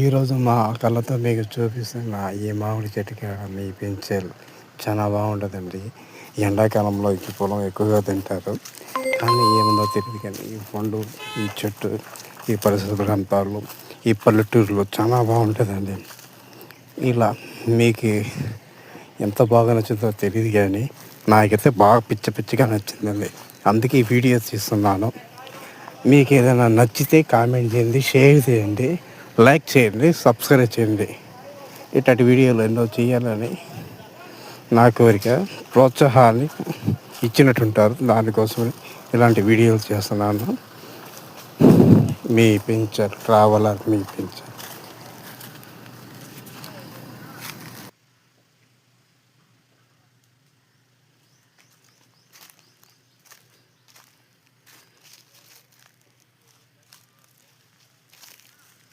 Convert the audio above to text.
ఈరోజు మా కళ్ళతో మీకు చూపిస్తున్న ఈ మామిడి చెట్టు కాడ మీ పెంచారు చాలా బాగుంటుందండి. ఎండాకాలంలో ఈ పొలం ఎక్కువగా తింటారు. కానీ ఏముందో తెలియదు కానీ ఈ పండు, ఈ చెట్టు, ఈ పరిసర ప్రాంతాల్లో, ఈ పల్లెటూరులో చాలా బాగుంటుందండి. ఇలా మీకు ఎంత బాగా నచ్చిందో తెలియదు కానీ నాకైతే బాగా పిచ్చిగా నచ్చిందండి. అందుకే ఈ వీడియో తీస్తున్నాను. మీకు ఏదైనా నచ్చితే కామెంట్ చేయండి, షేర్ చేయండి, లైక్ చేయండి, సబ్స్క్రైబ్ చేయండి. ఇట్లాంటి వీడియోలు ఎన్నో చేయాలని నా కోరిక. ప్రోత్సాహాన్ని ఇచ్చినట్టుంటారు, దానికోసం ఇలాంటి వీడియోలు చేస్తున్నాను. మీ పెంచర్ ట్రావెలర్ మీ పెంచర్.